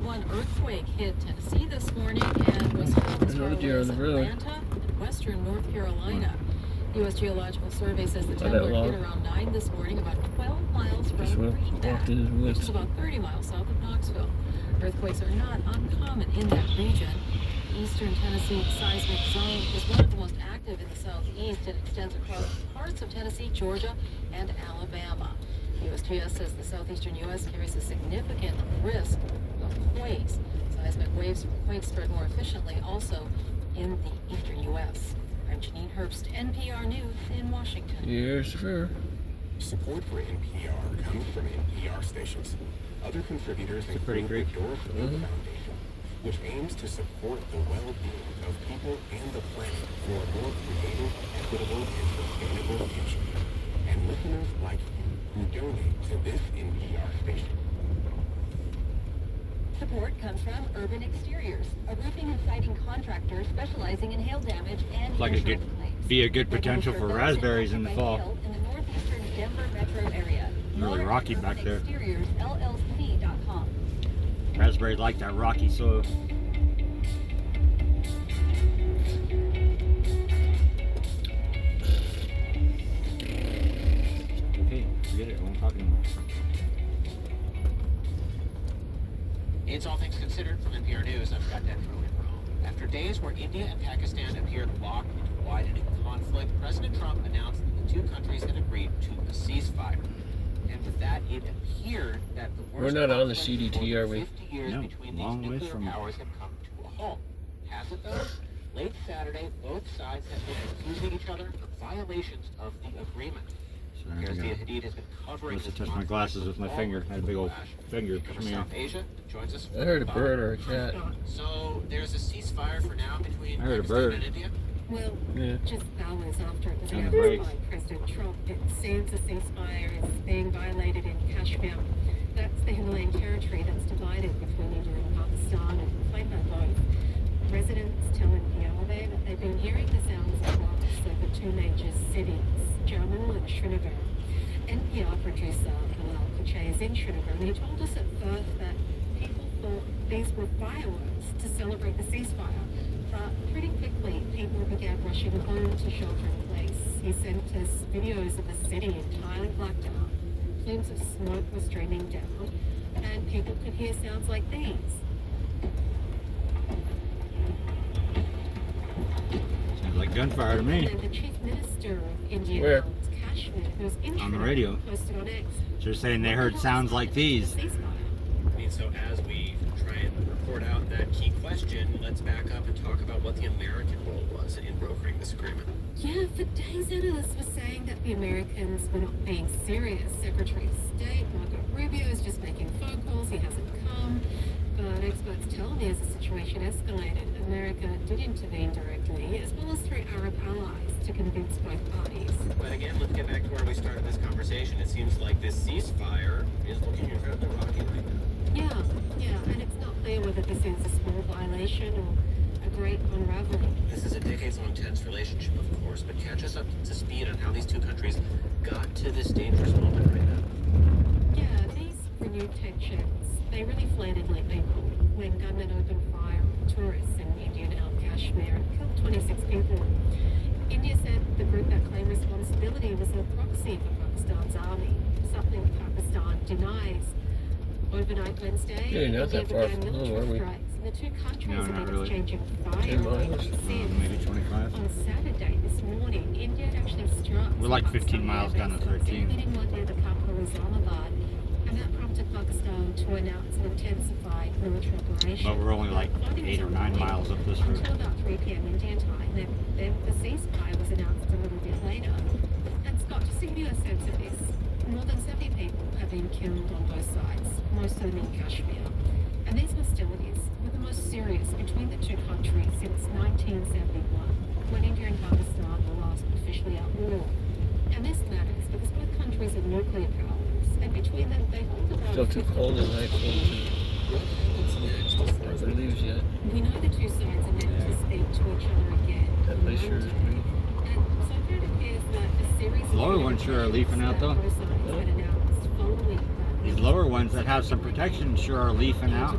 6.1 earthquake hit Tennessee this morning and was felt as far away as Atlanta and western North Carolina. The U.S. Geological Survey says the tremor hit around 9 this morning, about 12 miles from Greenback, which is about 30 miles south of Knoxville. Earthquakes are not uncommon in that region. Eastern Tennessee seismic zone is one of the most active in the southeast. It extends across parts of Tennessee, Georgia, and Alabama. USGS says the southeastern U.S. carries a significant risk of quakes. Seismic waves from quakes spread more efficiently also in the eastern U.S. I'm Janine Herbst, NPR News in Washington. Yes, sir. Support for NPR comes from NPR stations. Other contributors include the Dora Foundation, which aims to support the well-being of people and the planet for a more creative, equitable, and sustainable future. And listeners like you who donate to this NPR station. Support comes from Urban Exteriors, a roofing and siding contractor specializing in hail damage and like it could be a good potential for raspberries in the fall. In the northeastern Denver metro area. Really rocky back there. ExteriorsLLC.com. Raspberries like that rocky soil. Okay, forget it. I'm talking about. It's All Things Considered from NPR News. I'm Scott Denver in Rome. After days where India and Pakistan appeared locked into widening conflict, President Trump announced that the two countries had agreed to a ceasefire. And with that, it appeared that the worst We're not on the conflict CDT, for are we? 50 years No, between long these ways nuclear from it. powers had come to a halt. Has it though? Late Saturday, both sides have been accusing each other of violations of the agreement. Here's the Hadid has been covering Must this have touched my glasses with my finger. I had a big old finger. Cover South Asia joins us. I heard a bird or a cat. So there's a ceasefire for now between I heard a Pakistan bird. and India. Well, Yeah. just hours after it was And the announced brakes. by President Trump, it seems a ceasefire is being violated in Kashmir. That's the Himalayan territory that's divided between India and Pakistan and claimed by both. Residents tell NPR there that they've been hearing the sounds of blasts over two major cities, Jammu and Srinagar. NPR producer Bilal Kuche is in Srinagar, and he told us at first that people thought these were fireworks to celebrate the ceasefire. But pretty quickly, people began rushing home to shelter in place. He sent us videos of the city entirely blacked out. Plumes of smoke were streaming down, and people could hear sounds like these. Sounds like gunfire to me. And the chief minister of India, Where? Kashmir, who's in On the Srinagar, radio. posted on X. They're saying they heard sounds like these. Ceasefire. I mean, so as we try and report out that key question, let's back up and talk about what the American role was in brokering this agreement. Yeah, for days analysts were saying that the Americans were not being serious. Secretary of State Marco Rubio is just making phone calls. He hasn't come. But experts tell me as the situation escalated, America did intervene directly, as well as through Arab allies, to convince both parties. But again, let's get back to where we started this conversation. It seems like this ceasefire is looking incredibly rocky right now. Yeah, and it's not clear whether this is a small violation or a great unraveling. This is a decades-long tense relationship, of course, but catch us up to speed on how these two countries got to this dangerous moment right now. Yeah, these renewed tensions, they really flared in late April when gunmen opened fire on tourists in Indian Kashmir and killed 26 people. India said the group that claimed responsibility was a proxy for Pakistan's army, something Pakistan denies. Overnight Wednesday, Yeah, not that far began from home, military are we? strikes, and the two countries No, have not been really. exchanging 10 fire miles? since. Maybe 25. On Saturday this morning, India had actually struck. We're like 15 Pakistan miles down to air bases, 13. including one near the capital Islamabad, and that prompted Pakistan to announce an intensified military operation. But we're only like 8 or 9 miles up this road. Until about 3 p.m. Indian time, then the ceasefire was announced a little bit later. And Scott, just to give you a sense of this, more than 70 people have been killed on both sides, most of them in Kashmir. And these hostilities were the most serious between the two countries since 1971, when India and Pakistan were last officially at war. And this matters because both countries are nuclear powers, and between them they hold about Still too cold in high school. What happens next as far as Nobody leaves yet. We know the two sides are meant to speak to each other again. That place sure is Monday. pretty. And so far it appears that a series of Lower ones sure are leafing out, though. both sides had announced following that These lower ones that have some protection sure are leafing out.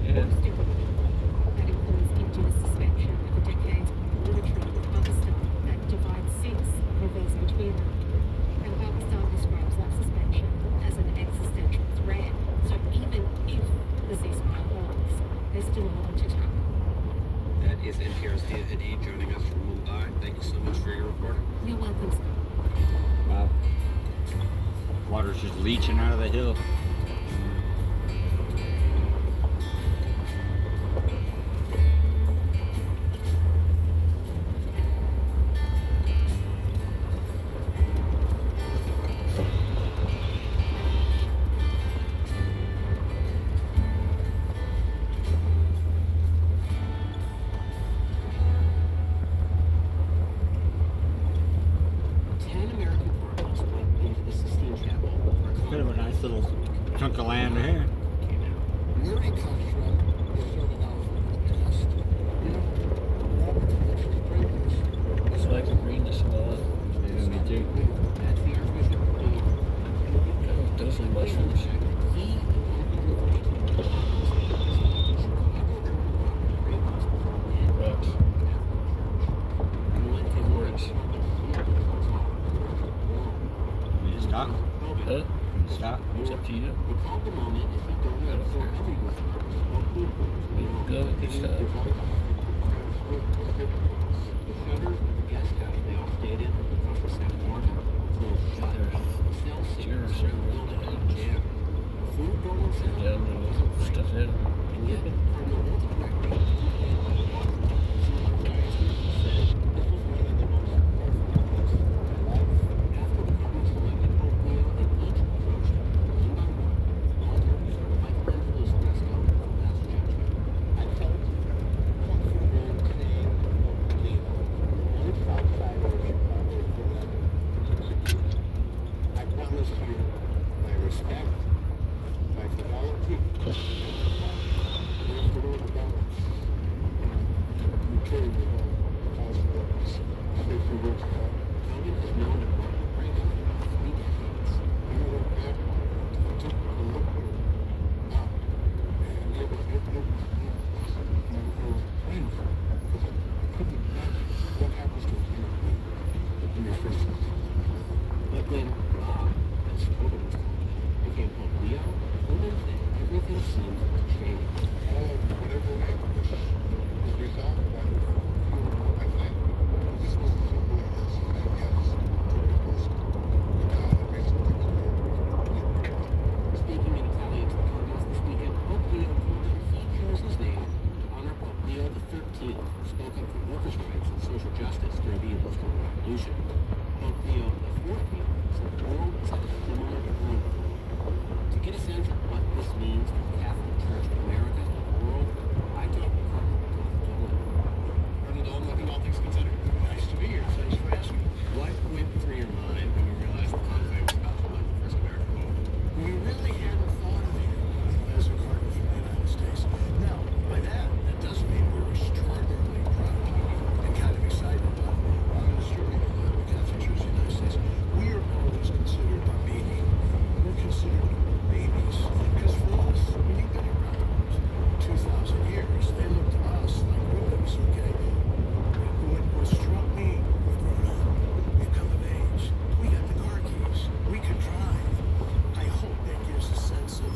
Yeah. That includes India's suspension of a decades-long border treaty with Pakistan that divides 6 rivers between them. And Pakistan describes that suspension as an existential threat. So even if the ceasefire holds, there's still a lot to tackle. That is NPR's Dia Hadid joining us from Mumbai. Thank you so much for your reporting. You're welcome, sir. Wow. Water's just leaching out of the hill. Bit of a nice little chunk of land here. Where it comes from is sort of out of the past. You know, Robert actually prayed this. It's like a green to smell it. Yeah, me too. Those are mushrooms. Rocks. Words. You just stop. Huh? Stop. It's up to you. Recall the moment if you don't know so everyone. Go, good stuff. The shutters of the guest house they all stayed in across the second floor closed shut. Cell Cheers. signals around the jam. Food going south. Yeah, I'm gonna stuff in. And yet, from the multiple said this was one of the most important things in my life. After the couple selected oatmeal and each approached one by one, Walter, Michelangelo's fresco from Last Judgment. I felt comfortable saying oatmeal. Only Southsiders are remember. I promise you my respect, my fidelity. There's the road to balance. You carry the whole possibilities. If you work hard. Tony has known to run the break for 3 decades. You went back, took a look at it. Now, and you what happens to a human being in your first life? But when Bob, as Toto was called, became Pope Leo, everything seemed to change. Whatever happened, as we talk about it, I think this was simply as I guess Speaking in Italian to the Cardinals this weekend, Pope Leo told them he chose his name to honor Pope Leo XIII, who spoke up for workers' rights and social justice during the Industrial Revolution. Pope Leo XIV said the world is at a similar turning point. To get a sense of what this means for the Catholic Church in America and the world, I talked with Cardinal Dolan. Cardinal Dolan, welcome, all things considered. nice to be here. Thanks for asking. What went through your mind when you realized the conclave was about to elect the first American pope? We really hadn't thought of him as a cardinal from the United States. Now, by that doesn't mean we're extraordinarily proud and kind of excited about it. I'm an historian of the Catholic Church of the United States. We are always considered a baby. We're considered babies. Because for us, when you've been around 2,000 years, they look to us like rookies, okay? What struck me, we've grown up. We've come of age. We got the car keys. We can drive. I hope that gives a sense of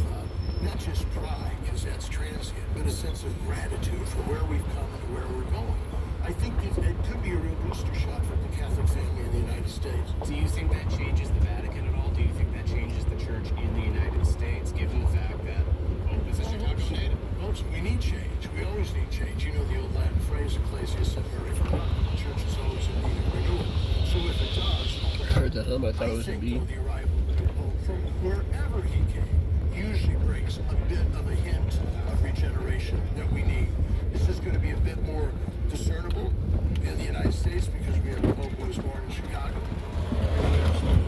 not just pride, because that's transient, but a sense of gratitude for where we've come and where we're going. I think it could be a real booster shot for the Catholic family in the United States. Do you think that changes the Vatican at all? Do you think that changes the Church in the United States, given the fact that Pope is a Chicago native? Folks, we need change. We always need change. You know the old Latin phrase, ecclesia semper reformata. The church is always in need of renewal. So if it does, I heard that hum. I thought it was a think bee. though, the arrival of the Pope from wherever he came usually brings a bit of a hint of regeneration that we need. Is this going to be a bit more discernible in the United States because we have a Pope who was born in Chicago?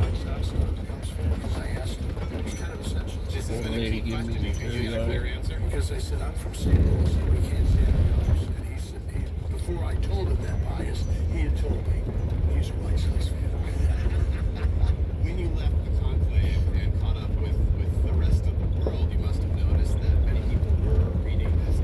White Sox Cubs fan, because I asked him. It was kind of essential. This has been a Lady key gave me question. the Can you have a clear answer? Because I said, I'm from St. Louis, and we can't stand the Cubs. And he said, before I told him that bias, he had told me he's a White Sox fan. When you left the conclave and caught up with the rest of the world, you must have noticed that many people were reading this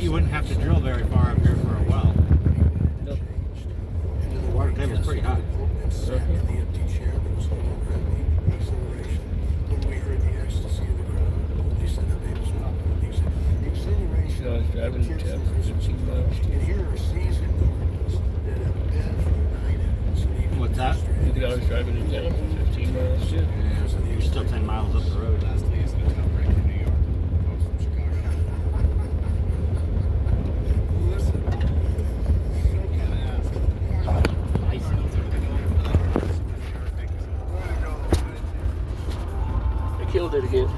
you wouldn't have to drill very far up here for a well. Nope. The water table's pretty high. The empty chair that was holding gravity, acceleration. When we heard the ecstasy of the crowd, they said that they was not. Exhilaration. I was driving to town for 15 miles. And here are seasoned criminals that have been for the night. What's that? I think I was driving to town for 15 miles too. You're still 10 miles up the road. Lastly, is an attempt break in New York. Folks from Chicago. Listen, so can I ask? I killed it again.